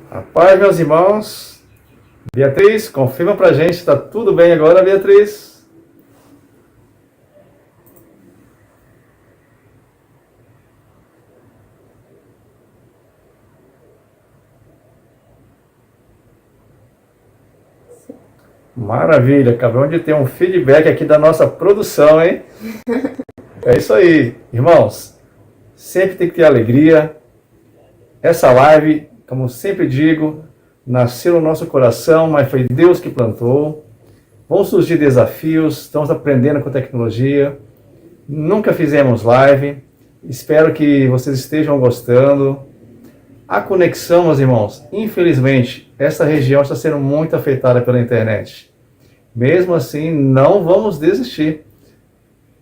Rapaz, meus irmãos, Beatriz, confirma pra gente, está tudo bem agora, Beatriz? Maravilha, acabamos de ter um feedback aqui da nossa produção, hein? É isso aí, irmãos, sempre tem que ter alegria. Essa live, como sempre digo, nasceu no nosso coração, mas foi Deus que plantou. Vão surgir desafios, estamos aprendendo com tecnologia. Nunca fizemos live, espero que vocês estejam gostando. A conexão, meus irmãos, infelizmente, essa região está sendo muito afetada pela internet. Mesmo assim, não vamos desistir.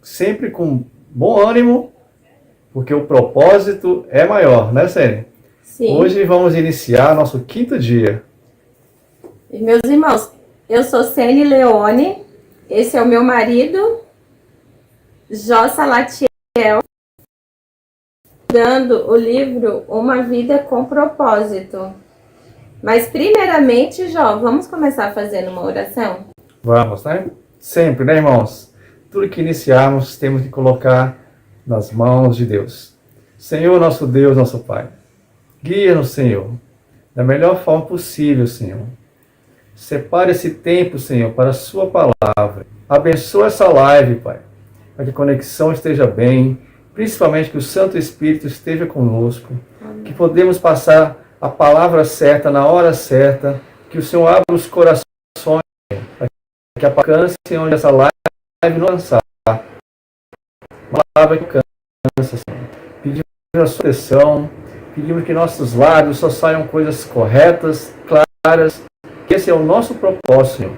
Sempre com bom ânimo, porque o propósito é maior, né, Sene? Sim. Hoje vamos iniciar nosso 5º dia. Meus irmãos, eu sou Sene Leone, esse é o meu marido, Jó Salatiel, dando o livro Uma Vida com Propósito. Mas primeiramente, Jó, vamos começar fazendo uma oração? Vamos, né? Sempre, né, irmãos? Tudo que iniciarmos, temos que colocar nas mãos de Deus. Senhor, nosso Deus, nosso Pai, guia-nos, Senhor, da melhor forma possível, Senhor. Separe esse tempo, Senhor, para a sua palavra. Abençoa essa live, Pai, para que a conexão esteja bem, principalmente que o Santo Espírito esteja conosco, Amém. Que podemos passar a palavra certa na hora certa, que o Senhor abra os corações, para que alcance onde essa live não alcançar. Uma palavra que alcança, Senhor. Pedimos a sua proteção, pedimos que nossos lábios só saiam coisas corretas, claras, que esse é o nosso propósito, Senhor.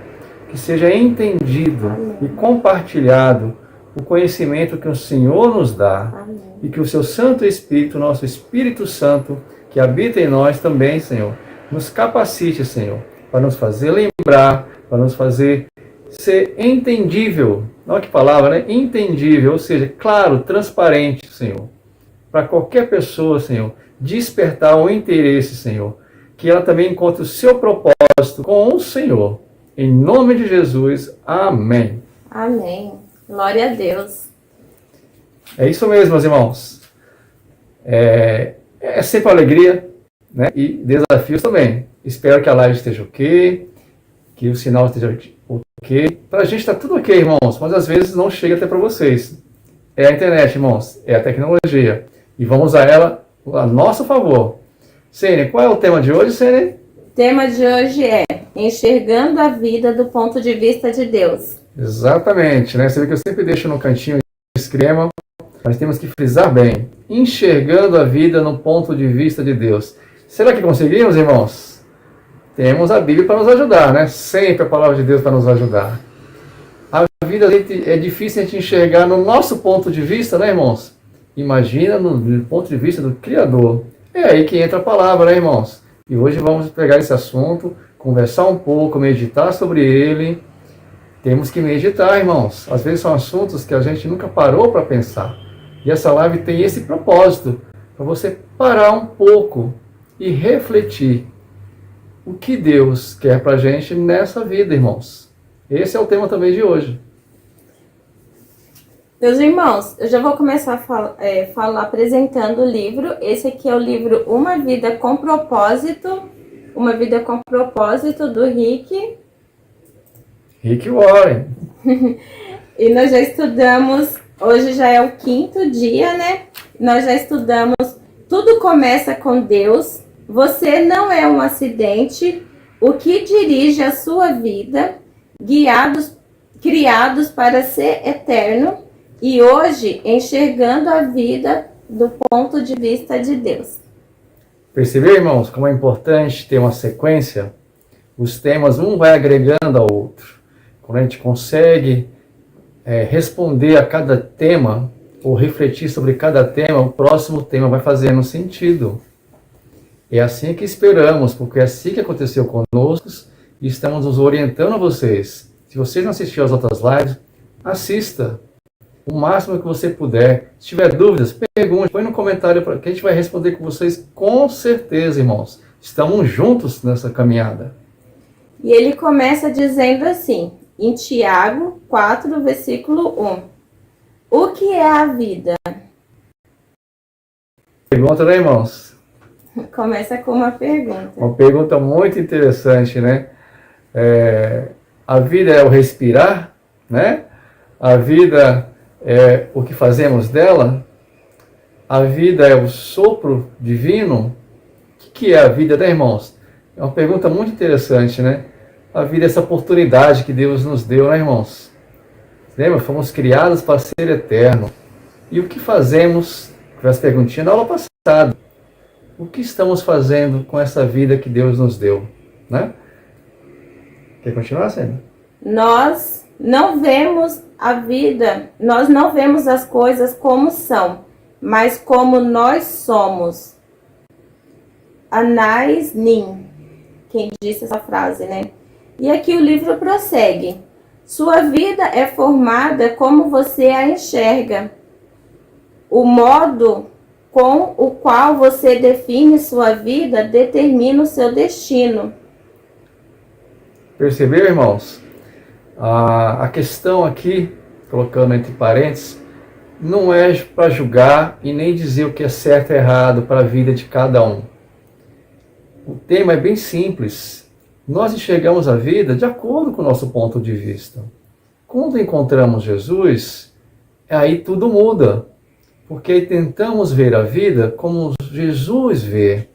Que seja entendido Amém. E compartilhado o conhecimento que o Senhor nos dá. Amém. E que o seu Santo Espírito, nosso Espírito Santo, que habita em nós também, Senhor, nos capacite, Senhor, para nos fazer lembrar, para nos fazer ser entendível. Olha que palavra, né? Entendível, ou seja, claro, transparente, Senhor. Para qualquer pessoa, Senhor, despertar o interesse, Senhor, que ela também encontre o seu propósito com o Senhor. Em nome de Jesus, amém. Amém. Glória a Deus. É isso mesmo, meus irmãos. É sempre alegria, né? E desafios também. Espero que a live esteja ok, que o sinal esteja ok. Para a gente está tudo ok, irmãos, mas às vezes não chega até para vocês. É a internet, irmãos, é a tecnologia. E vamos usar ela a nosso favor. Sene, qual é o tema de hoje, Sene? O tema de hoje é Enxergando a Vida do Ponto de Vista de Deus. Exatamente, né? Você vê que eu sempre deixo no cantinho esquema, mas temos que frisar bem. Enxergando a vida no ponto de vista de Deus. Será que conseguimos, irmãos? Temos a Bíblia para nos ajudar, né? Sempre a palavra de Deus para nos ajudar. A vida é difícil a gente enxergar no nosso ponto de vista, né, irmãos? Imagina no ponto de vista do Criador. É aí que entra a palavra, né, irmãos? E hoje vamos pegar esse assunto, conversar um pouco, meditar sobre ele. Temos que meditar, irmãos. Às vezes são assuntos que a gente nunca parou para pensar. E essa live tem esse propósito, para você parar um pouco e refletir o que Deus quer para a gente nessa vida, irmãos. Esse é o tema também de hoje. Meus irmãos, eu já vou começar a falar apresentando o livro. Esse aqui é o livro Uma Vida com Propósito. Uma Vida com Propósito, do Rick Warren. E nós já estudamos, hoje já é o 5º dia, né? Nós já estudamos Tudo Começa com Deus, Você Não É um Acidente, O que Dirige a Sua Vida, Criados para Ser Eterno, e hoje Enxergando a Vida do Ponto de Vista de Deus. Percebeu, irmãos, como é importante ter uma sequência? Os temas, um vai agregando ao outro. Quando a gente consegue responder a cada tema, ou refletir sobre cada tema, o próximo tema vai fazendo sentido. É assim que esperamos, porque é assim que aconteceu conosco e estamos nos orientando a vocês. Se você não assistiu às outras lives, assista o máximo que você puder. Se tiver dúvidas, pergunte, põe no comentário que a gente vai responder com vocês com certeza, irmãos. Estamos juntos nessa caminhada. E ele começa dizendo assim, em Tiago 4, versículo 1. O que é a vida? Pergunta, né, irmãos? Começa com uma pergunta. Uma pergunta muito interessante, né? A vida é o respirar, né? A vida é o que fazemos dela? A vida é o sopro divino? O que é a vida, né, irmãos? É uma pergunta muito interessante, né? A vida é essa oportunidade que Deus nos deu, né, irmãos? Lembra? Fomos criados para ser eterno. E o que fazemos? Essa perguntinha na aula passada. O que estamos fazendo com essa vida que Deus nos deu, né? Quer continuar, Sênia? Nós não vemos a vida, nós não vemos as coisas como são, mas como nós somos. Anais Nin, quem disse essa frase, né? E aqui o livro prossegue. Sua vida é formada como você a enxerga. O modo com o qual você define sua vida determina o seu destino. Percebeu, irmãos? A questão aqui, colocando entre parênteses, não é para julgar e nem dizer o que é certo e errado para a vida de cada um. O tema é bem simples. Nós enxergamos a vida de acordo com o nosso ponto de vista. Quando encontramos Jesus, aí tudo muda. Porque tentamos ver a vida como Jesus vê.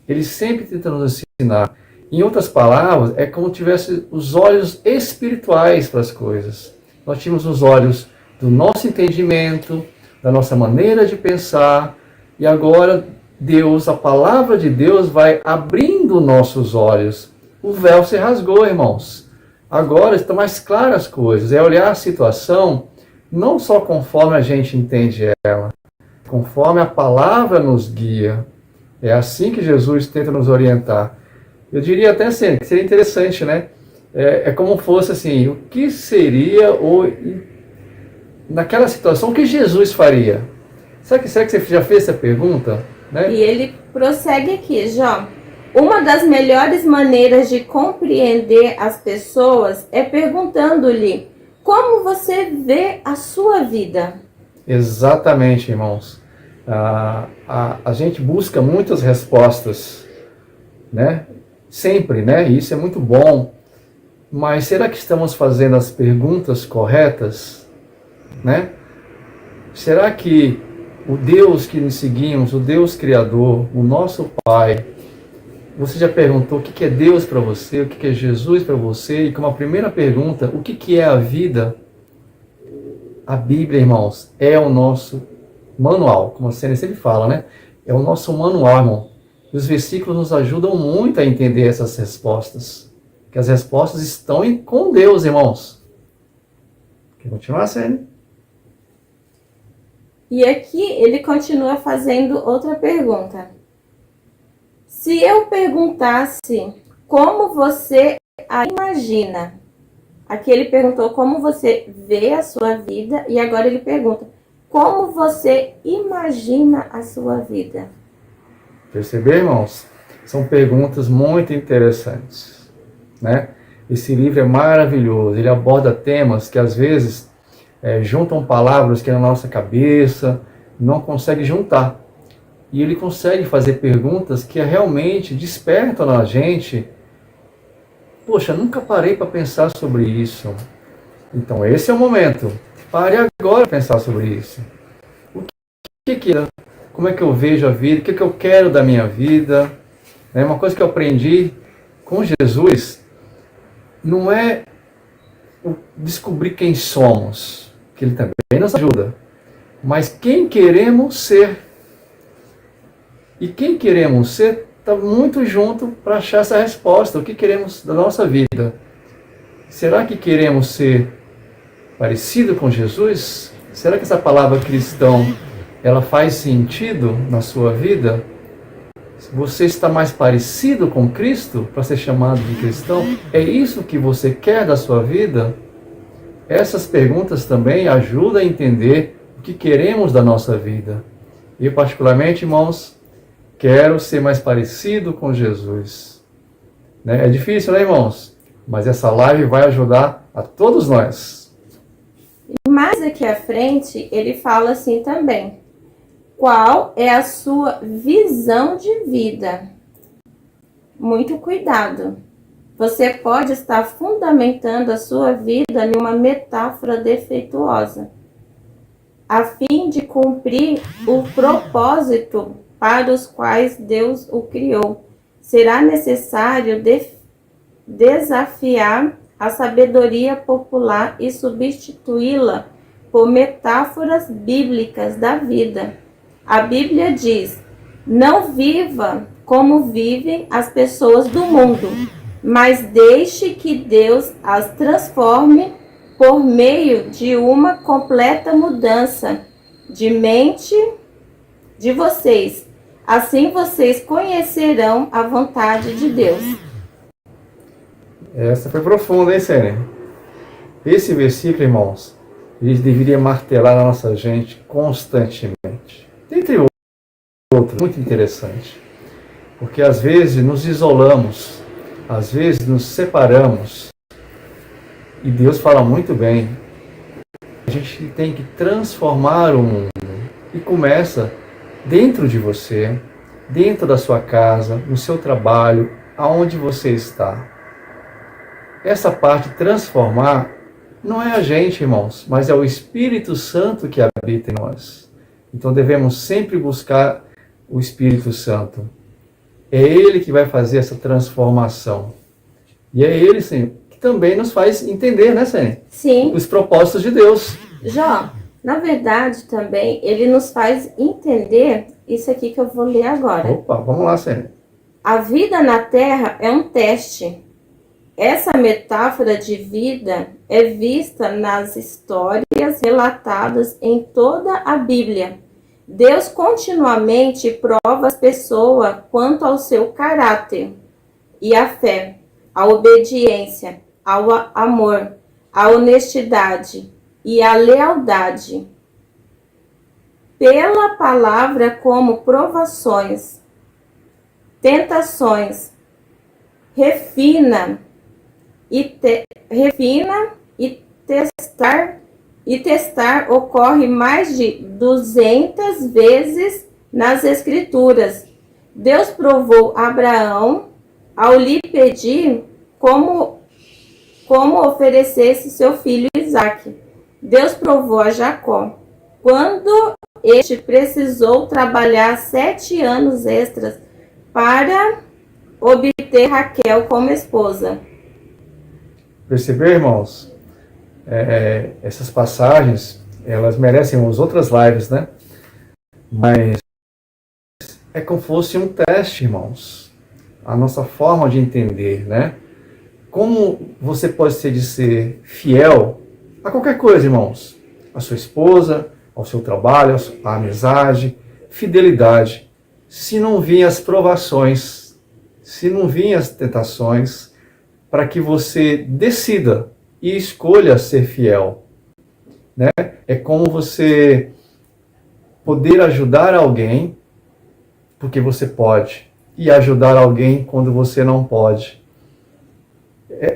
Ele sempre tenta nos ensinar. Em outras palavras, é como se tivesse os olhos espirituais para as coisas. Nós tínhamos os olhos do nosso entendimento, da nossa maneira de pensar, e agora Deus, a palavra de Deus, vai abrindo nossos olhos. O véu se rasgou, irmãos. Agora estão mais claras as coisas. É olhar a situação não só conforme a gente entende ela, conforme a palavra nos guia. É assim que Jesus tenta nos orientar. Eu diria até assim, que seria interessante, né? É como fosse assim, o que seria, naquela situação, o que Jesus faria? Será que você já fez essa pergunta? Né? E ele prossegue aqui, João. Uma das melhores maneiras de compreender as pessoas é perguntando-lhe como você vê a sua vida. Exatamente, irmãos. A gente busca muitas respostas, né? Sempre, né? E isso é muito bom. Mas será que estamos fazendo as perguntas corretas? Né? Será que o Deus que nos seguimos, o Deus Criador, o nosso Pai, você já perguntou o que é Deus para você, o que é Jesus para você? E como a primeira pergunta, o que é a vida? A Bíblia, irmãos, é o nosso manual, como a Sênia sempre fala, né? É o nosso manual, irmão. E os versículos nos ajudam muito a entender essas respostas. Que as respostas estão com Deus, irmãos. Quer continuar, Sênia? E aqui ele continua fazendo outra pergunta. Se eu perguntasse como você a imagina, aqui ele perguntou como você vê a sua vida e agora ele pergunta como você imagina a sua vida. Percebeu, irmãos? São perguntas muito interessantes, né? Esse livro é maravilhoso, ele aborda temas que às vezes juntam palavras que na nossa cabeça não consegue juntar. E ele consegue fazer perguntas que realmente despertam na gente. Poxa, nunca parei para pensar sobre isso. Então esse é o momento. Pare agora para pensar sobre isso. Como é que eu vejo a vida? O que eu quero da minha vida? Uma coisa que eu aprendi com Jesus não é descobrir quem somos, que ele também nos ajuda, mas quem queremos ser. E quem queremos ser está muito junto para achar essa resposta. O que queremos da nossa vida? Será que queremos ser parecido com Jesus? Será que essa palavra cristão ela faz sentido na sua vida? Você está mais parecido com Cristo para ser chamado de cristão? É isso que você quer da sua vida? Essas perguntas também ajudam a entender o que queremos da nossa vida. Eu, particularmente, irmãos, quero ser mais parecido com Jesus. Né? É difícil, né, irmãos? Mas essa live vai ajudar a todos nós. Mais aqui à frente, ele fala assim também. Qual é a sua visão de vida? Muito cuidado. Você pode estar fundamentando a sua vida em uma metáfora defeituosa, a fim de cumprir o propósito para os quais Deus o criou. Será necessário desafiar a sabedoria popular e substituí-la por metáforas bíblicas da vida. A Bíblia diz: não viva como vivem as pessoas do mundo, mas deixe que Deus as transforme por meio de uma completa mudança de mente de vocês. Assim vocês conhecerão a vontade de Deus. Essa foi profunda, hein, Sênia? Esse versículo, irmãos, ele deveria martelar na nossa gente constantemente. Dentre outros, muito interessante. Porque às vezes nos isolamos, às vezes nos separamos. E Deus fala muito bem. A gente tem que transformar o mundo. E começa dentro de você, dentro da sua casa, no seu trabalho, aonde você está. Essa parte de transformar não é a gente, irmãos, mas é o Espírito Santo que habita em nós. Então devemos sempre buscar o Espírito Santo. É Ele que vai fazer essa transformação. E é Ele, Senhor, que também nos faz entender, né, Senhor? Sim. Os propósitos de Deus. Jó, na verdade também, Ele nos faz entender isso aqui que eu vou ler agora. Opa, vamos lá, Senhor. A vida na Terra é um teste. Essa metáfora de vida é vista nas histórias relatadas em toda a Bíblia. Deus continuamente prova as pessoas quanto ao seu caráter e à fé, à obediência, ao amor, à honestidade e à lealdade. Pela palavra como provações, tentações, refina e testar ocorre mais de 200 vezes nas Escrituras. Deus provou Abraão ao lhe pedir como oferecesse seu filho Isaque. Deus provou a Jacó quando este precisou trabalhar 7 anos extras para obter Raquel como esposa. Perceber, irmãos? Essas passagens, elas merecem umas outras lives, né? Mas é como se fosse um teste, irmãos. A nossa forma de entender, né? Como você pode ser fiel a qualquer coisa, irmãos? A sua esposa, ao seu trabalho, à amizade, fidelidade. Se não vir as provações, se não vir as tentações, para que você decida e escolha ser fiel, né? É como você poder ajudar alguém, porque você pode, e ajudar alguém quando você não pode.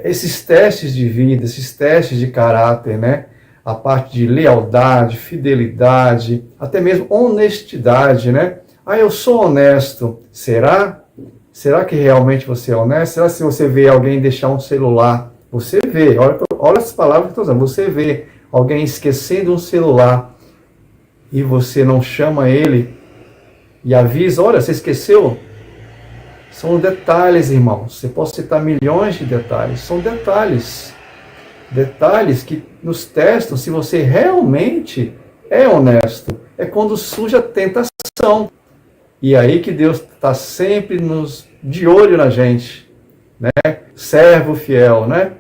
Esses testes de vida, esses testes de caráter, né? A parte de lealdade, fidelidade, até mesmo honestidade, né? Eu sou honesto. Será? Será que realmente você é honesto? Será que se você vê alguém deixar um celular, você vê, olha as palavras que eu estou usando, você vê alguém esquecendo um celular e você não chama ele e avisa, olha, você esqueceu? São detalhes, irmãos. Você pode citar milhões de detalhes. São detalhes. Detalhes que nos testam se você realmente é honesto. É quando surge a tentação. E aí que Deus está sempre de olho na gente, né? Servo fiel, né?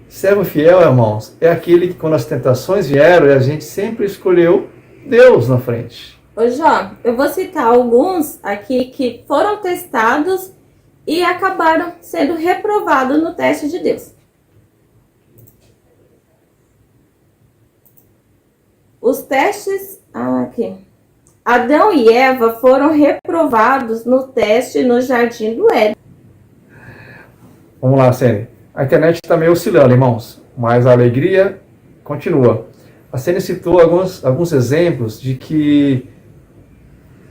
Servo fiel, irmãos, é aquele que quando as tentações vieram, a gente sempre escolheu Deus na frente. Ô, Jó, eu vou citar alguns aqui que foram testados e acabaram sendo reprovados no teste de Deus. Os testes... aqui. Adão e Eva foram reprovados no teste no Jardim do Éden. Vamos lá, Sene. A internet está meio oscilando, irmãos, mas a alegria continua. A Sene citou alguns exemplos de que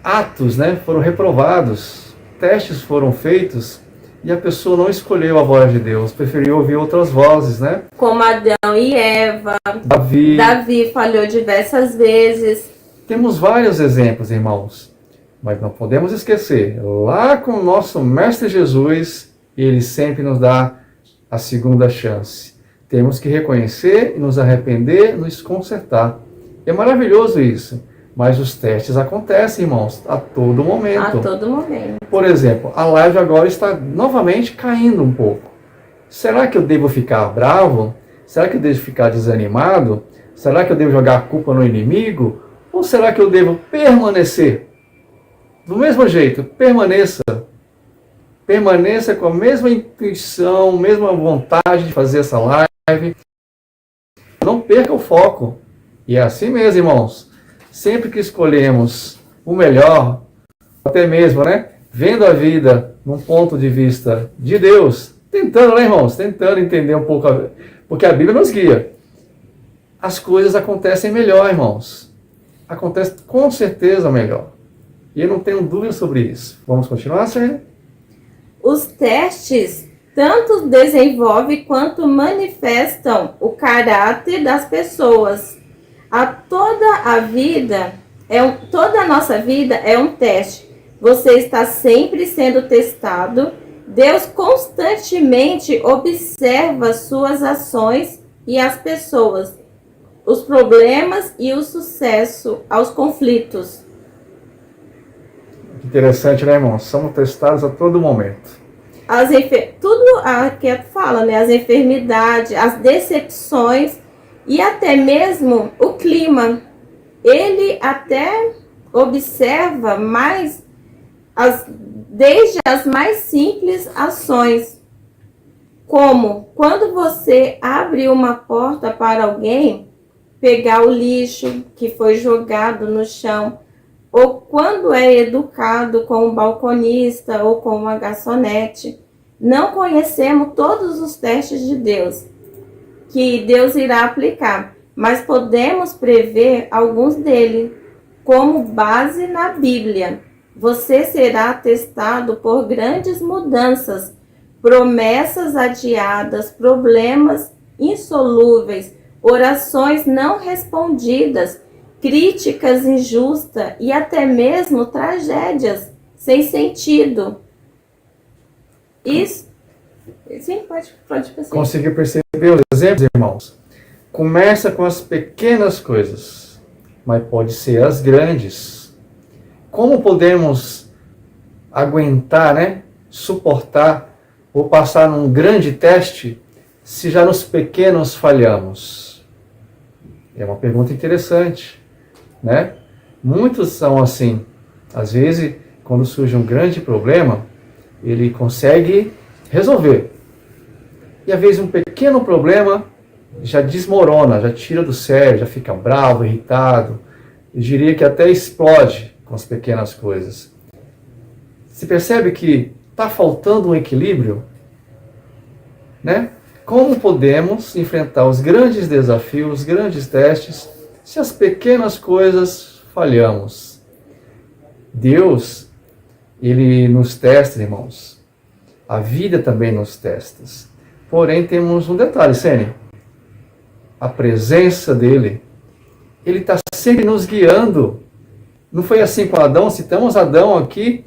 atos, né, foram reprovados, testes foram feitos e a pessoa não escolheu a voz de Deus, preferiu ouvir outras vozes, né? Como Adão e Eva, Davi. Davi falhou diversas vezes. Temos vários exemplos, irmãos, mas não podemos esquecer, lá com o nosso Mestre Jesus, ele sempre nos dá a segunda chance. Temos que reconhecer, nos arrepender, nos consertar. É maravilhoso isso, mas os testes acontecem, irmãos, a todo momento. A todo momento. Por exemplo, a live agora está novamente caindo um pouco. Será que eu devo ficar bravo? Será que eu devo ficar desanimado? Será que eu devo jogar a culpa no inimigo? Ou será que eu devo permanecer? Do mesmo jeito, permaneça. Permaneça com a mesma intuição, mesma vontade de fazer essa live. Não perca o foco. E é assim mesmo, irmãos. Sempre que escolhemos o melhor, até mesmo, né? Vendo a vida num ponto de vista de Deus, tentando, né, irmãos? Tentando entender um pouco, porque a Bíblia nos guia. As coisas acontecem melhor, irmãos. Acontece com certeza melhor. E eu não tenho dúvida sobre isso. Vamos continuar, Sérgio? Os testes tanto desenvolvem quanto manifestam o caráter das pessoas. Toda a nossa vida é um teste. Você está sempre sendo testado. Deus constantemente observa suas ações e as pessoas, os problemas e o sucesso aos conflitos. Interessante, né, irmão? Somos testados a todo momento. Tudo que fala, né? As enfermidades, as decepções e até mesmo o clima. Ele até observa desde as mais simples ações. Como quando você abre uma porta para alguém pegar o lixo que foi jogado no chão, ou quando é educado com um balconista ou com uma garçonete. Não conhecemos todos os testes de Deus, que Deus irá aplicar, mas podemos prever alguns deles, como base na Bíblia. Você será testado por grandes mudanças, promessas adiadas, problemas insolúveis, orações não respondidas, críticas injustas e até mesmo tragédias sem sentido. Isso. Sim, pode perceber. Conseguiu perceber os exemplos, irmãos? Começa com as pequenas coisas, mas pode ser as grandes. Como podemos aguentar, né? Suportar ou passar num grande teste se já nos pequenos falhamos? É uma pergunta interessante, né? Muitos são assim. Às vezes, quando surge um grande problema, ele consegue resolver. E às vezes um pequeno problema já desmorona, já tira do sério, já fica bravo, irritado. Eu diria que até explode com as pequenas coisas. Se percebe que está faltando um equilíbrio, né? Como podemos enfrentar os grandes desafios, os grandes testes, se as pequenas coisas falhamos? Deus, Ele nos testa, irmãos. A vida também nos testa. Porém, temos um detalhe, Sene. A presença dEle. Ele está sempre nos guiando. Não foi assim com Adão? Citamos Adão aqui,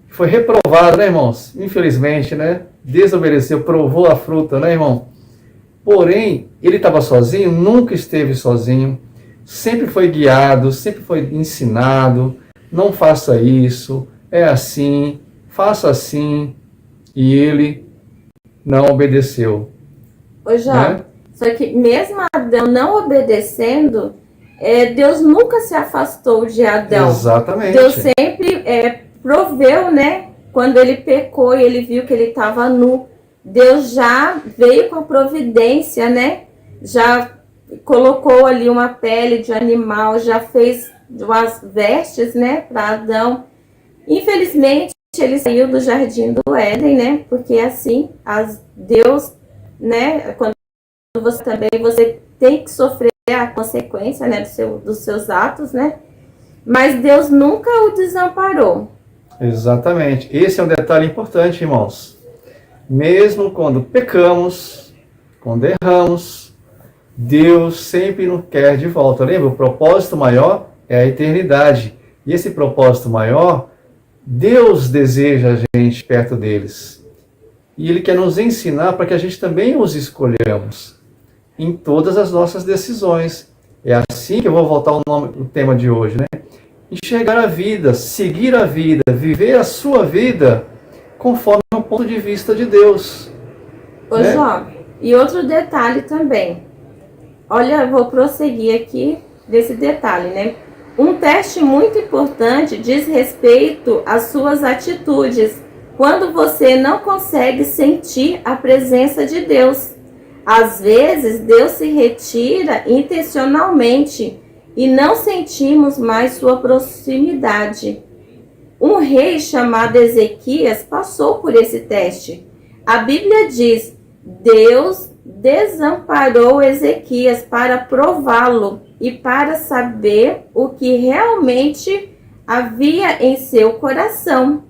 foi reprovado, né, irmãos? Infelizmente, né? Desobedeceu, provou a fruta, né, irmão? Porém, ele estava sozinho? Nunca esteve sozinho. Sempre foi guiado, sempre foi ensinado. Não faça isso, é assim, faça assim. E ele não obedeceu. Ô, Jó, né? só que mesmo Adão não obedecendo, Deus nunca se afastou de Adão. Exatamente. Deus sempre proveu, né? Quando ele pecou e ele viu que ele estava nu. Deus já veio com a providência, né? Já colocou ali uma pele de animal, já fez umas vestes, né, para Adão. Infelizmente, ele saiu do jardim do Éden, né? Porque assim, Deus, né, quando você tem que sofrer a consequência, né, dos seus atos, né? Mas Deus nunca o desamparou. Exatamente. Esse é um detalhe importante, irmãos. Mesmo quando pecamos, quando erramos, Deus sempre nos quer de volta. Lembra? O propósito maior é a eternidade. E esse propósito maior, Deus deseja a gente perto deles. E Ele quer nos ensinar para que a gente também os escolhamos em todas as nossas decisões. É assim que eu vou voltar ao tema de hoje, né? Enxergar a vida, seguir a vida, viver a sua vida conforme o ponto de vista de Deus. Ô, né? Jó, e outro detalhe também. Olha, eu vou prosseguir aqui desse detalhe, né? Um teste muito importante diz respeito às suas atitudes quando você não consegue sentir a presença de Deus. Às vezes, Deus se retira intencionalmente e não sentimos mais sua proximidade. Um rei chamado Ezequias passou por esse teste. A Bíblia diz: Deus desamparou Ezequias para prová-lo e para saber o que realmente havia em seu coração.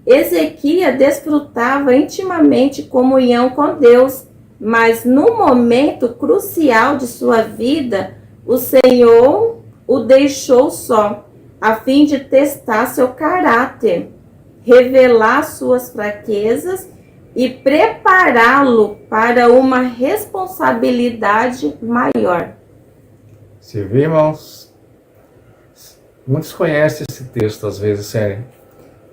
Ezequias desfrutava intimamente comunhão com Deus, mas no momento crucial de sua vida, o Senhor o deixou só, a fim de testar seu caráter, revelar suas fraquezas e prepará-lo para uma responsabilidade maior. Você vê, irmãos? Muitos conhecem esse texto, às vezes, sério,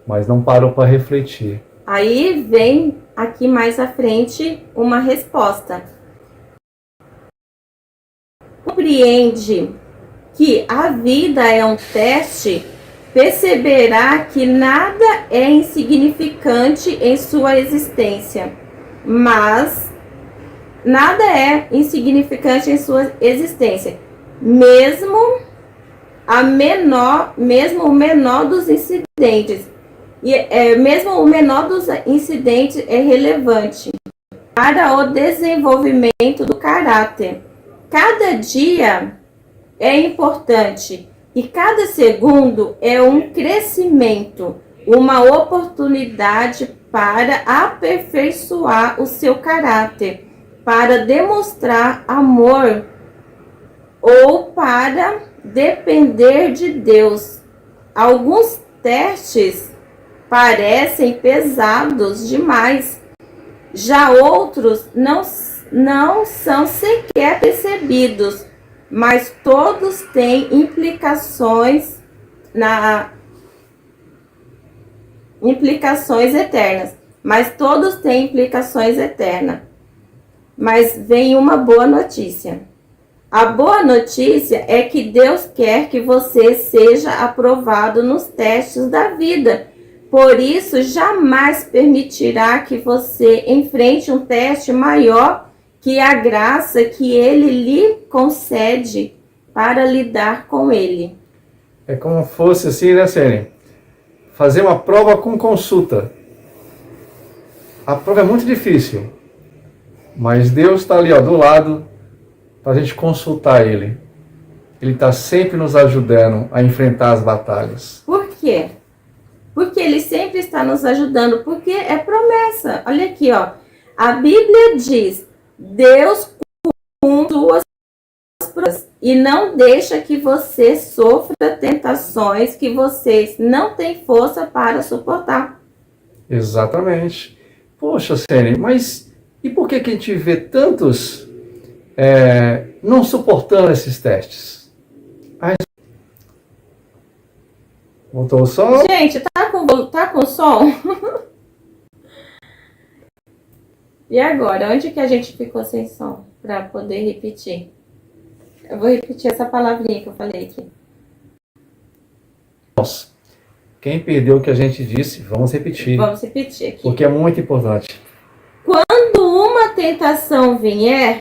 mas não parou para refletir. Aí vem aqui mais à frente uma resposta. Compreende que a vida é um teste, perceberá que nada é insignificante em sua existência, mas nada é insignificante em sua existência, mesmo o menor dos incidentes. Mesmo o menor dos incidentes é relevante para o desenvolvimento do caráter. Cada dia é importante e cada segundo é um crescimento, uma oportunidade para aperfeiçoar o seu caráter, para demonstrar amor ou para depender de Deus. Alguns testes parecem pesados demais, já outros não são sequer percebidos, mas todos têm implicações eternas. Mas vem uma boa notícia. A boa notícia é que Deus quer que você seja aprovado nos testes da vida. Por isso, jamais permitirá que você enfrente um teste maior que a graça que Ele lhe concede para lidar com ele. É como fosse assim, né, Sênia? Fazer uma prova com consulta. A prova é muito difícil, mas Deus está ali, ó, do lado, para a gente consultar Ele. Ele está sempre nos ajudando a enfrentar as batalhas. Por quê? Porque Ele sempre está nos ajudando, porque é promessa. Olha aqui, ó. A Bíblia diz: Deus cumpre suas promessas e não deixa que você sofra tentações que vocês não têm força para suportar. Exatamente. Poxa, Sênia, mas e por que a gente vê tantos não suportando esses testes? Voltou o som? Gente, tá com som? E agora, onde que a gente ficou sem som? Para poder repetir. Eu vou repetir essa palavrinha que eu falei aqui. Nossa, quem perdeu o que a gente disse, vamos repetir. Vamos repetir aqui. Porque é muito importante. Quando uma tentação vier,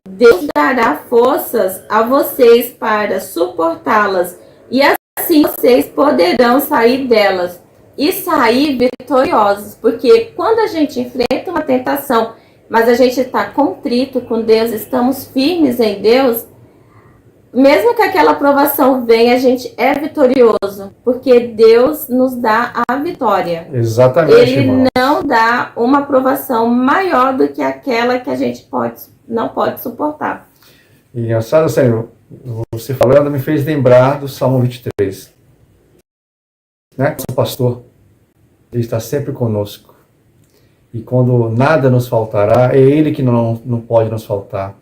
Deus dará forças a vocês para suportá-las e assim vocês poderão sair delas e sair vitoriosos. Porque quando a gente enfrenta uma tentação, mas a gente está contrito com Deus, estamos firmes em Deus, mesmo que aquela provação venha, a gente é vitorioso, porque Deus nos dá a vitória. Exatamente, Ele irmão. não dá uma provação maior do que aquela que a gente não pode suportar. E engraçado, Senhor, você falando me fez lembrar do Salmo 23. Né? O pastor, ele está sempre conosco. E quando nada nos faltará, é ele que não pode nos faltar.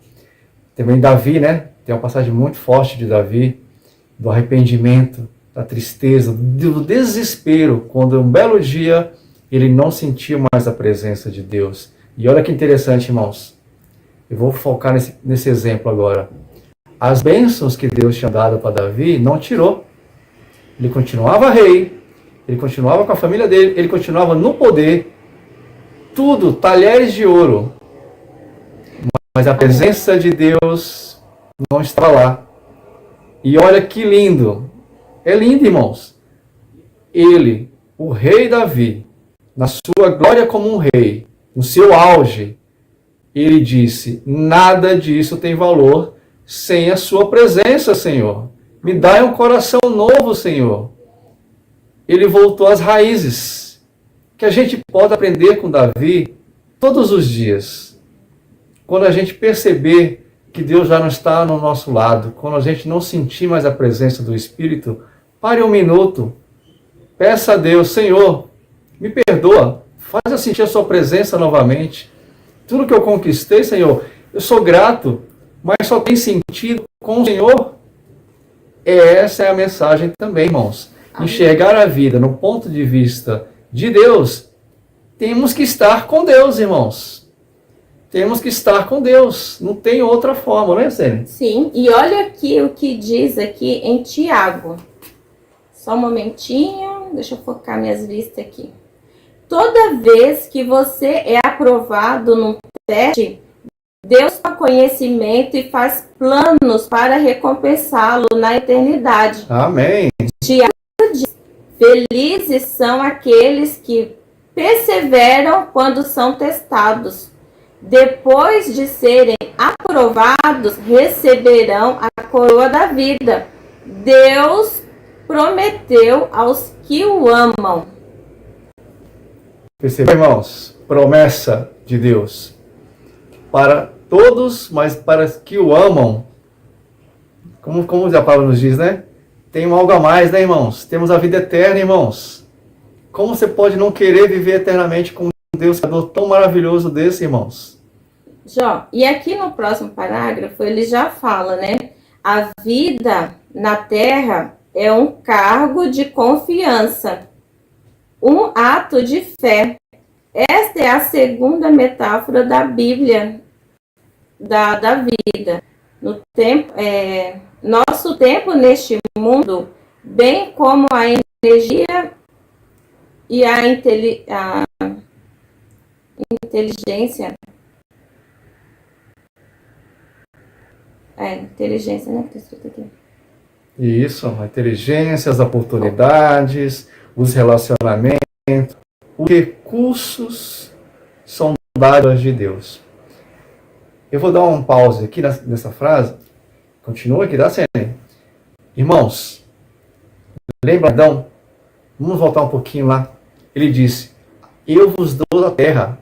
Também Davi, né? Tem uma passagem muito forte de Davi, do arrependimento, da tristeza, do desespero, quando um belo dia ele não sentiu mais a presença de Deus. E olha que interessante, irmãos. Eu vou focar nesse exemplo agora. As bênçãos que Deus tinha dado para Davi, não tirou. Ele continuava rei, ele continuava com a família dele, ele continuava no poder, tudo, talheres de ouro. Mas a presença de Deus não estava lá. E olha que lindo. É lindo, irmãos. Ele, o rei Davi, na sua glória como um rei, no seu auge, ele disse: nada disso tem valor sem a sua presença, Senhor. Me dá um coração novo, Senhor. Ele voltou às raízes, que a gente pode aprender com Davi todos os dias. Quando a gente perceber que Deus já não está no nosso lado, quando a gente não sentir mais a presença do Espírito, pare um minuto, peça a Deus: Senhor, me perdoa, faz eu sentir a sua presença novamente. Tudo que eu conquistei, Senhor, eu sou grato, mas só tem sentido com o Senhor. Essa é a mensagem também, irmãos. Amém. Enxergar a vida no ponto de vista de Deus, temos que estar com Deus, irmãos. Temos que estar com Deus. Não tem outra forma, não é, Sênia? Sim, e olha aqui o que diz aqui em Tiago. Só um momentinho, deixa eu focar minhas vistas aqui. Toda vez que você é aprovado num teste, Deus dá conhecimento e faz planos para recompensá-lo na eternidade. Amém. Tiago diz: felizes são aqueles que perseveram quando são testados. Depois de serem aprovados, receberão a coroa da vida. Deus prometeu aos que o amam. Percebeu, irmãos? Promessa de Deus. Para todos, mas para os que o amam. Como a palavra nos diz, né? Tem algo a mais, né, irmãos? Temos a vida eterna, irmãos. Como você pode não querer viver eternamente com Deus, Criador tão maravilhoso desse, irmãos? Jó, e aqui no próximo parágrafo ele já fala, né? A vida na terra é um cargo de confiança, um ato de fé. Esta é a segunda metáfora da Bíblia, da vida. Nosso tempo neste mundo, bem como a energia e a inteligência. Inteligência, né? Que tá escrito aqui. Isso, a inteligência, as oportunidades, os relacionamentos, os recursos são dádivas de Deus. Eu vou dar um pause aqui nessa frase. Continua aqui, dá cena. Irmãos, lembra Adão? Vamos voltar um pouquinho lá. Ele disse: eu vos dou a terra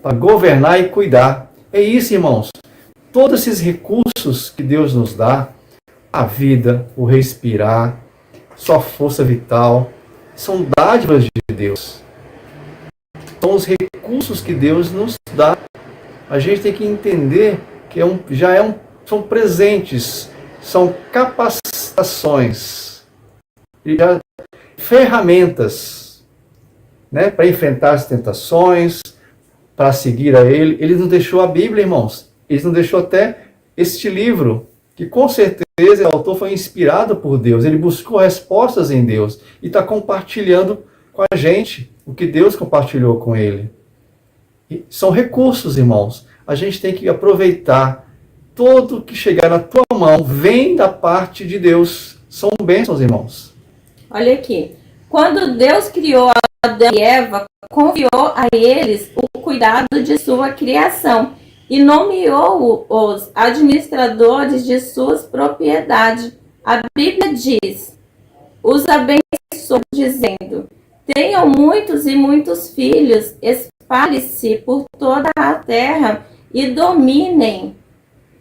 para governar e cuidar. É isso, irmãos. Todos esses recursos que Deus nos dá, a vida, o respirar, sua força vital, são dádivas de Deus. São os recursos que Deus nos dá. A gente tem que entender que são presentes, são capacitações, ferramentas, né, para enfrentar as tentações, para seguir a Ele. Ele nos deixou a Bíblia, irmãos. Ele nos deixou até este livro, que com certeza o autor foi inspirado por Deus, ele buscou respostas em Deus e está compartilhando com a gente o que Deus compartilhou com ele. E são recursos, irmãos. A gente tem que aproveitar. Tudo que chegar na tua mão vem da parte de Deus. São bênçãos, irmãos. Olha aqui. Quando Deus criou Adão e Eva, confiou a eles o cuidado de sua criação e nomeou os administradores de suas propriedades. A Bíblia diz: os abençoou, dizendo: tenham muitos e muitos filhos, espalhe-se por toda a terra e dominem,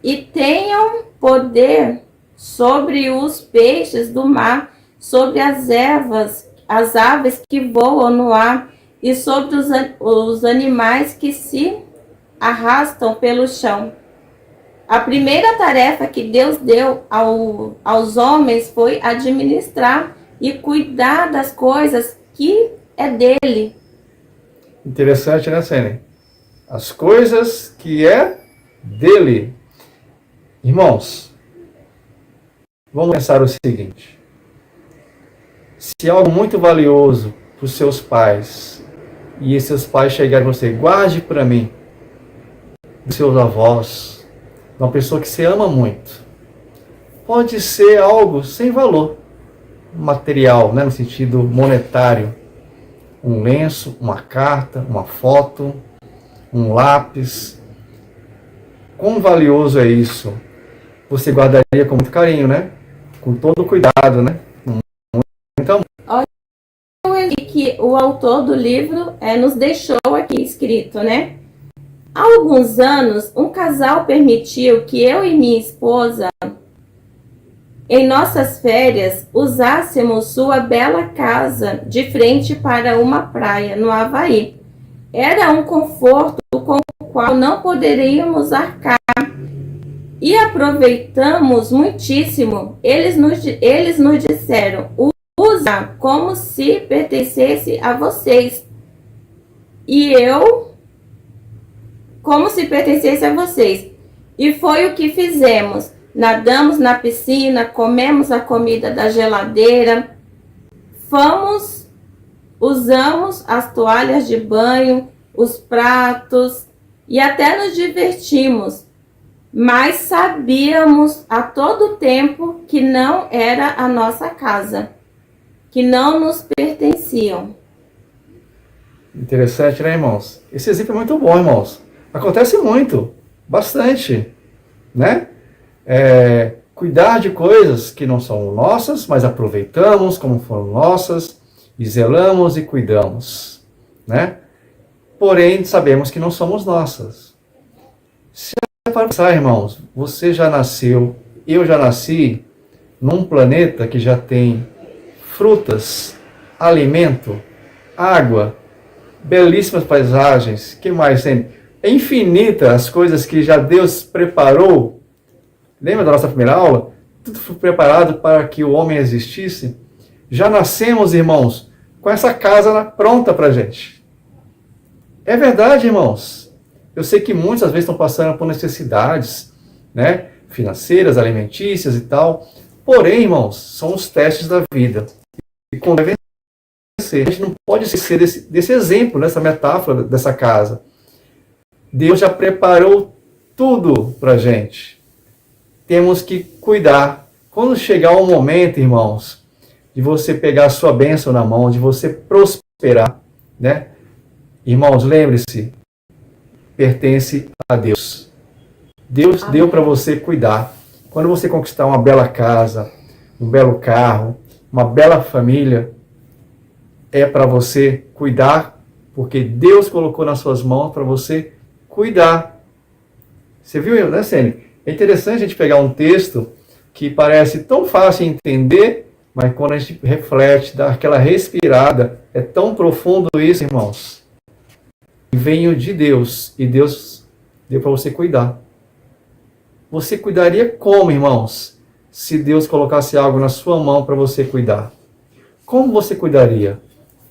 e tenham poder sobre os peixes do mar, sobre as ervas, as aves que voam no ar, e sobre os animais que se arrastam pelo chão. A primeira tarefa que Deus deu aos homens foi administrar e cuidar das coisas que é dele. Interessante, né, Sene? As coisas que é dele. Irmãos, vamos pensar o seguinte. Se algo muito valioso para os seus pais, e seus pais chegarem a você, guarde para mim, dos seus avós, de uma pessoa que você ama muito, pode ser algo sem valor material, né, no sentido monetário. Um lenço, uma carta, uma foto, um lápis. Quão valioso é isso? Você guardaria com muito carinho, né? Com todo cuidado, né? Então, olha que o autor do livro nos deixou aqui escrito, né? Há alguns anos, um casal permitiu que eu e minha esposa, em nossas férias, usássemos sua bela casa de frente para uma praia no Havaí. Era um conforto com o qual não poderíamos arcar. E aproveitamos muitíssimo. Eles nos disseram: usa como se pertencesse a vocês. E eu, como se pertencesse a vocês. E foi o que fizemos. Nadamos na piscina, comemos a comida da geladeira, usamos as toalhas de banho, os pratos e até nos divertimos. Mas sabíamos a todo tempo que não era a nossa casa, que não nos pertenciam. Interessante, né, irmãos? Esse exemplo é muito bom, irmãos. Acontece muito, bastante, né? Cuidar de coisas que não são nossas, mas aproveitamos como foram nossas, e zelamos e cuidamos, né? Porém, sabemos que não somos nossas. Se é para pensar, irmãos, você já nasceu, eu já nasci num planeta que já tem frutas, alimento, água, belíssimas paisagens, que mais tem? É infinita as coisas que já Deus preparou. Lembra da nossa primeira aula? Tudo foi preparado para que o homem existisse. Já nascemos, irmãos, com essa casa pronta para a gente. É verdade, irmãos. Eu sei que muitas vezes estão passando por necessidades, né, financeiras, alimentícias e tal. Porém, irmãos, são os testes da vida. E como devem ser. A gente não pode esquecer desse exemplo, dessa metáfora dessa casa. Deus já preparou tudo para a gente. Temos que cuidar. Quando chegar o momento, irmãos, de você pegar a sua bênção na mão, de você prosperar, né? Irmãos, lembre-se, pertence a Deus. Deus deu para você cuidar. Quando você conquistar uma bela casa, um belo carro, uma bela família, é para você cuidar, porque Deus colocou nas suas mãos para você cuidar. Você viu, né, Sene? É interessante a gente pegar um texto que parece tão fácil de entender, mas quando a gente reflete, dá aquela respirada, é tão profundo isso, irmãos. Venho de Deus, e Deus deu para você cuidar. Você cuidaria como, irmãos, se Deus colocasse algo na sua mão para você cuidar? Como você cuidaria?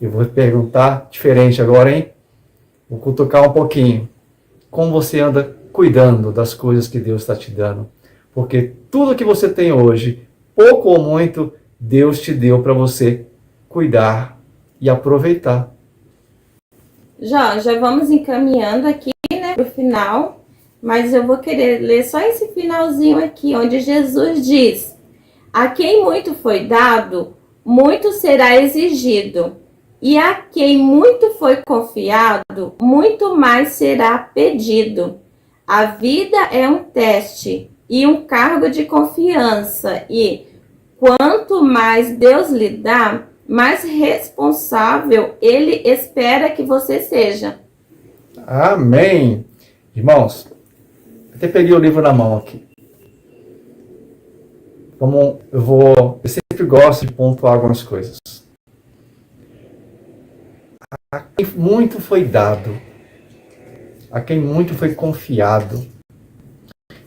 Eu vou perguntar diferente agora, hein? Vou cutucar um pouquinho. Como você anda cuidando das coisas que Deus está te dando? Porque tudo que você tem hoje, pouco ou muito, Deus te deu para você cuidar e aproveitar. Já vamos encaminhando aqui, né, para o final, mas eu vou querer ler só esse finalzinho aqui, onde Jesus diz: a quem muito foi dado, muito será exigido, e a quem muito foi confiado, muito mais será pedido. A vida é um teste e um cargo de confiança, e quanto mais Deus lhe dá, mais responsável Ele espera que você seja. Amém. Irmãos, até peguei o livro na mão aqui. Eu sempre gosto de pontuar algumas coisas. A quem muito foi dado, a quem muito foi confiado,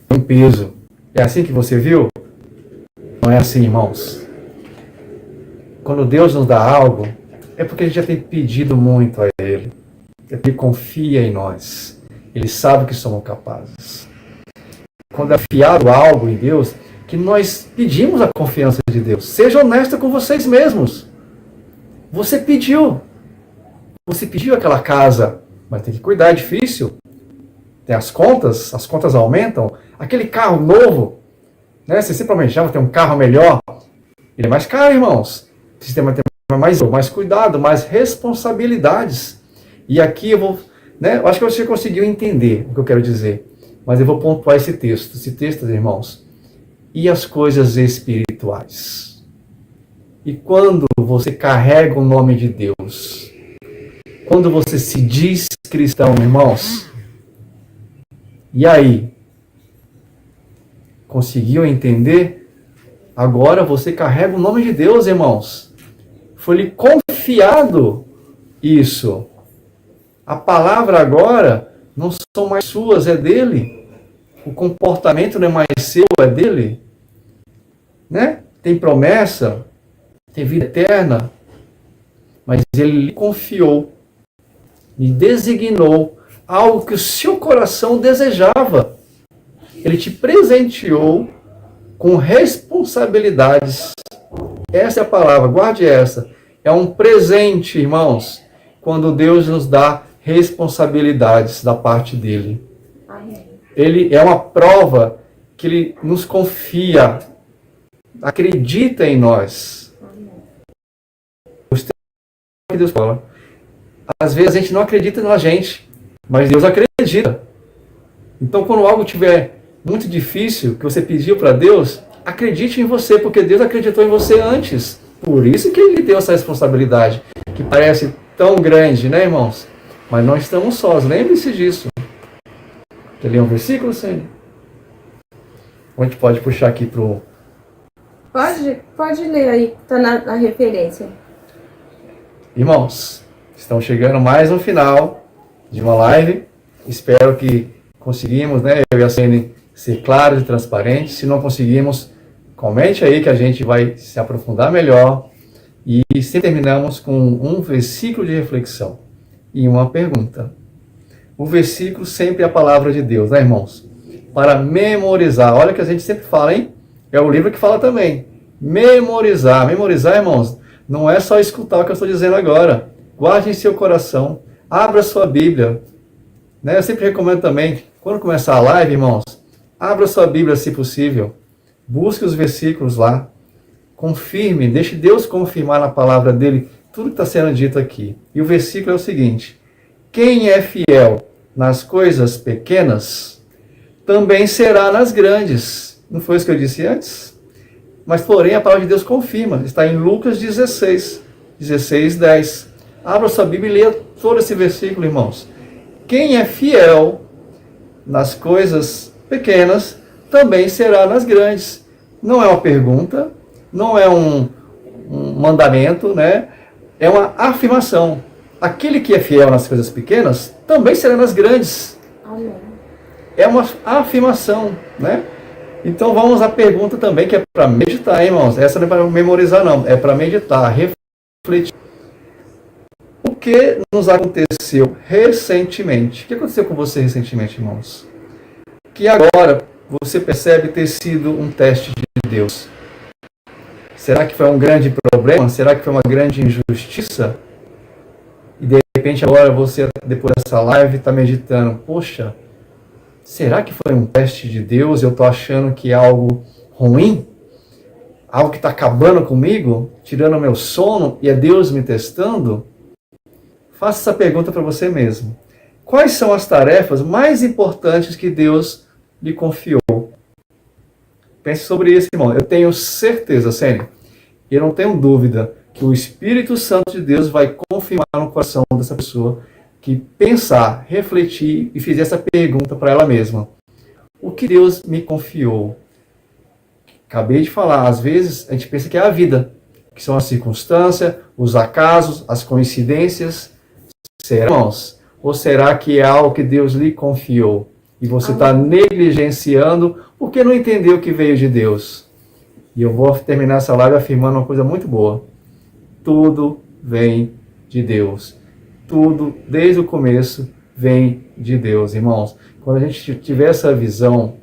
um peso. É assim que você viu? Não é assim, irmãos. Quando Deus nos dá algo, é porque a gente já tem pedido muito a Ele. Ele confia em nós. Ele sabe que somos capazes. Quando é fiado algo em Deus, que nós pedimos a confiança de Deus. Seja honesta com vocês mesmos. Você pediu. Você pediu aquela casa, mas tem que cuidar, é difícil. Tem as contas aumentam. Aquele carro novo, né? Você sempre almejava ter um carro melhor. Ele é mais caro, irmãos. Precisa ter mais cuidado, mais responsabilidades. E aqui eu acho que você conseguiu entender o que eu quero dizer. Mas eu vou pontuar esse texto. Esse texto, irmãos. E as coisas espirituais. E quando você carrega o nome de Deus, quando você se diz cristão, irmãos, e aí? Conseguiu entender? Agora você carrega o nome de Deus, irmãos. Foi-lhe confiado isso. A palavra agora não são mais suas, é dele. O comportamento não é mais seu, é dele. Né? Tem promessa, tem vida eterna, mas ele lhe confiou, lhe designou algo que o seu coração desejava. Ele te presenteou com responsabilidades. Essa é a palavra, guarde essa. É um presente, irmãos, quando Deus nos dá responsabilidades da parte dele. Amém. Ele é uma prova que ele nos confia, acredita em nós. Gostei do que Deus fala. Às vezes a gente não acredita na gente, mas Deus acredita. Então, quando algo estiver muito difícil, que você pediu para Deus, acredite em você, porque Deus acreditou em você antes. Por isso que Ele deu essa responsabilidade, que parece tão grande, né, irmãos? Mas não estamos sós, lembre-se disso. Quer ler um versículo, Sênia? A gente pode puxar aqui para o... Pode ler aí, está na referência. Irmãos, estamos chegando mais no final de uma live. Espero que conseguimos, né, eu e a Sênia, ser claros e transparentes. Se não conseguimos, comente aí que a gente vai se aprofundar melhor. E sempre terminamos com um versículo de reflexão e uma pergunta. O versículo sempre é a palavra de Deus, né, irmãos? Para memorizar. Olha que a gente sempre fala, hein? É o livro que fala também. Memorizar. Memorizar, irmãos, não é só escutar o que eu estou dizendo agora. Guarde em seu coração. Abra sua Bíblia. Né? Eu sempre recomendo também, quando começar a live, irmãos, abra sua Bíblia se possível. Busque os versículos lá. Confirme, deixe Deus confirmar na palavra dele tudo que está sendo dito aqui. E o versículo é o seguinte: quem é fiel nas coisas pequenas, também será nas grandes. Não foi isso que eu disse antes? Mas, porém, a palavra de Deus confirma. Está em Lucas 16, 10. Abra sua Bíblia e leia todo esse versículo, irmãos. Quem é fiel nas coisas pequenas, também será nas grandes. Não é uma pergunta, não é um mandamento, né? É uma afirmação. Aquele que é fiel nas coisas pequenas, também será nas grandes. Amém. É uma afirmação, né? Então vamos à pergunta também, que é para meditar, hein, irmãos? Essa não é para memorizar, não. É para meditar, refletir. O que nos aconteceu recentemente? O que aconteceu com você recentemente, irmãos? Que agora você percebe ter sido um teste de Deus? Será que foi um grande problema? Será que foi uma grande injustiça? E de repente agora você, depois dessa live, está meditando, poxa, será que foi um teste de Deus? Eu estou achando que é algo ruim? Algo que está acabando comigo? Tirando o meu sono? E é Deus me testando? Faça essa pergunta para você mesmo. Quais são as tarefas mais importantes que Deus lhe confiou? Pense sobre isso, irmão. Eu tenho certeza, Sênia, e eu não tenho dúvida que o Espírito Santo de Deus vai confirmar no coração dessa pessoa que pensar, refletir e fizer essa pergunta para ela mesma. O que Deus me confiou? Acabei de falar, às vezes a gente pensa que é a vida, que são as circunstâncias, os acasos, as coincidências. Será, irmãos? Ou será que é algo que Deus lhe confiou? E você está negligenciando porque não entendeu que veio de Deus. E eu vou terminar essa live afirmando uma coisa muito boa. Tudo vem de Deus. Tudo, desde o começo, vem de Deus, irmãos. Quando a gente tiver essa visão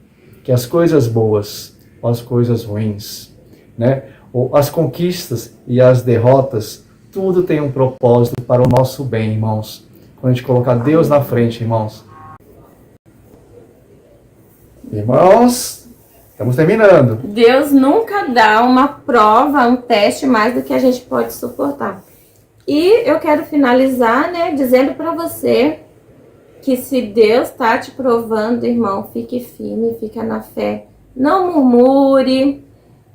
que as coisas boas, ou as coisas ruins, né, ou as conquistas e as derrotas, tudo tem um propósito para o nosso bem, irmãos. Quando a gente colocar Deus na frente, irmãos. Irmãos, estamos terminando. Deus nunca dá uma prova, um teste mais do que a gente pode suportar. E eu quero finalizar, né, dizendo para você que se Deus está te provando, irmão, fique firme, fica na fé. Não murmure,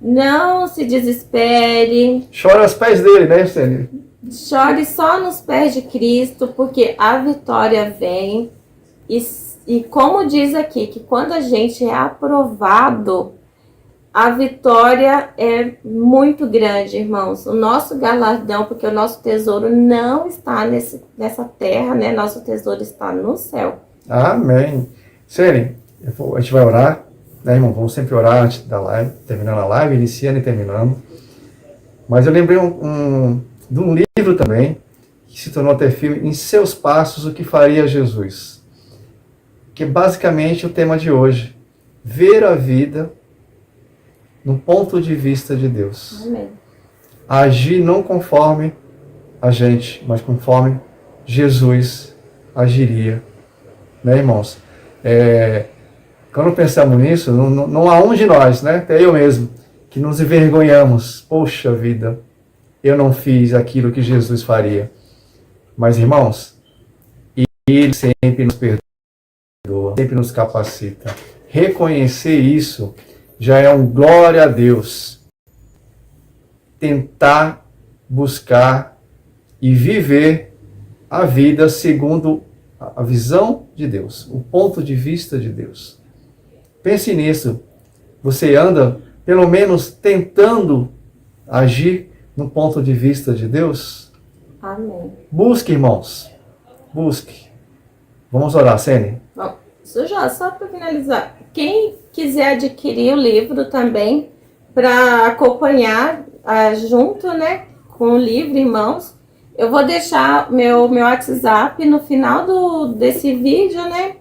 não se desespere. Chora aos pés dele, né, Sênia? Chore só nos pés de Cristo, porque a vitória vem. E como diz aqui, que quando a gente é aprovado, a vitória é muito grande, irmãos. O nosso galardão, porque o nosso tesouro não está nessa terra, né? Nosso tesouro está no céu. Amém. Sênia, a gente vai orar, né, irmão? Vamos sempre orar antes da live, terminando a live, iniciando e terminando. Mas eu lembrei de um livro também, que se tornou até filme, Em Seus Passos, o que faria Jesus? Que é basicamente o tema de hoje. Ver a vida no ponto de vista de Deus. Amém. Agir não conforme a gente, mas conforme Jesus agiria. Né, irmãos? Quando pensamos nisso, não há um de nós, né, até eu mesmo, que nos envergonhamos. Poxa vida, eu não fiz aquilo que Jesus faria. Mas, irmãos, Ele sempre nos perdoa, sempre nos capacita. Reconhecer isso já é um glória a Deus. Tentar, buscar e viver a vida segundo a visão de Deus, o ponto de vista de Deus. Pense nisso. Você anda, pelo menos, tentando agir no ponto de vista de Deus? Amém. Busque, irmãos. Busque. Vamos orar, Sênia? Bom, só para finalizar, quem quiser adquirir o livro também, para acompanhar junto, né, com o livro em mãos, eu vou deixar meu WhatsApp no final desse vídeo, né?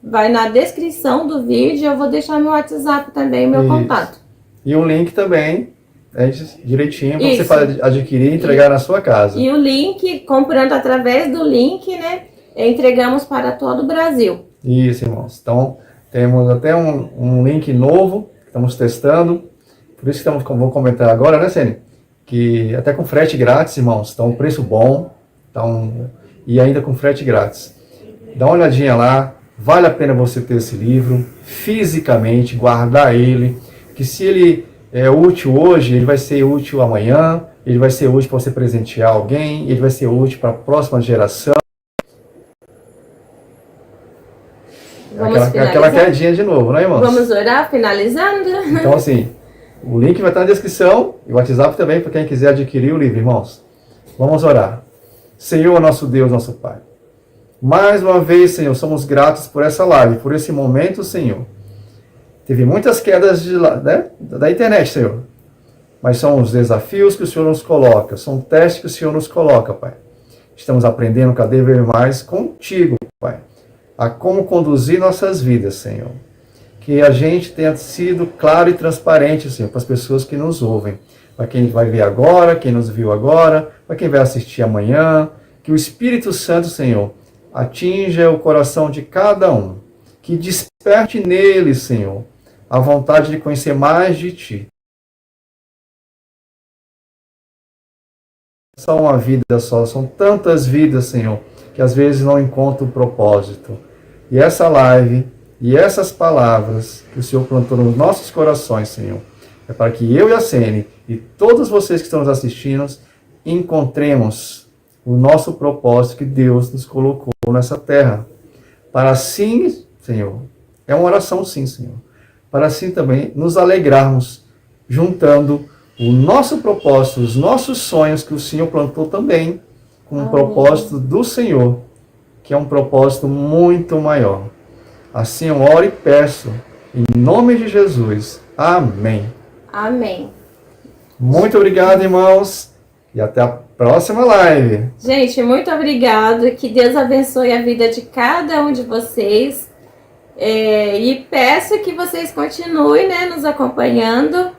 Vai na descrição do vídeo, eu vou deixar meu WhatsApp também, meu contato. E um link também, direitinho, para você poder adquirir e entregar na sua casa. E o link, comprando através do link, né? Entregamos para todo o Brasil. Isso, irmãos. Então, temos até um link novo, que estamos testando. Por isso que vou comentar agora, né, Sênia? Que até com frete grátis, irmãos. Então, um preço bom. Então, e ainda com frete grátis. Dá uma olhadinha lá. Vale a pena você ter esse livro fisicamente, guardar ele. Que se ele é útil hoje, ele vai ser útil amanhã. Ele vai ser útil para você presentear alguém. Ele vai ser útil para a próxima geração. Aquela quedinha de novo, né, irmãos? Vamos orar, finalizando? Então, assim, o link vai estar na descrição e o WhatsApp também para quem quiser adquirir o livro, irmãos. Vamos orar. Senhor, nosso Deus, nosso Pai. Mais uma vez, Senhor, somos gratos por essa live, por esse momento, Senhor. Teve muitas quedas da internet, Senhor. Mas são os desafios que o Senhor nos coloca, são testes que o Senhor nos coloca, Pai. Estamos aprendendo cada vez mais contigo, Pai, a como conduzir nossas vidas, Senhor. que a gente tenha sido claro e transparente, Senhor, para as pessoas que nos ouvem. Para quem vai ver agora, quem nos viu agora, para quem vai assistir amanhã. Que o Espírito Santo, Senhor, atinja o coração de cada um. Que desperte nele, Senhor, a vontade de conhecer mais de Ti. Só uma vida só, são tantas vidas, Senhor, que às vezes não encontram o propósito. E essa live, e essas palavras que o Senhor plantou nos nossos corações, Senhor, é para que eu e a Sene, e todos vocês que estão nos assistindo, encontremos o nosso propósito que Deus nos colocou nessa terra. Para assim, Senhor, é uma oração sim, Senhor, para assim também nos alegrarmos, juntando o nosso propósito, os nossos sonhos que o Senhor plantou também, com o propósito do Senhor, que é um propósito muito maior. Assim eu oro e peço, em nome de Jesus. Amém. Amém. Muito obrigado, irmãos, e até a próxima live. Gente, muito obrigado. Que Deus abençoe a vida de cada um de vocês. E peço que vocês continuem, né, nos acompanhando.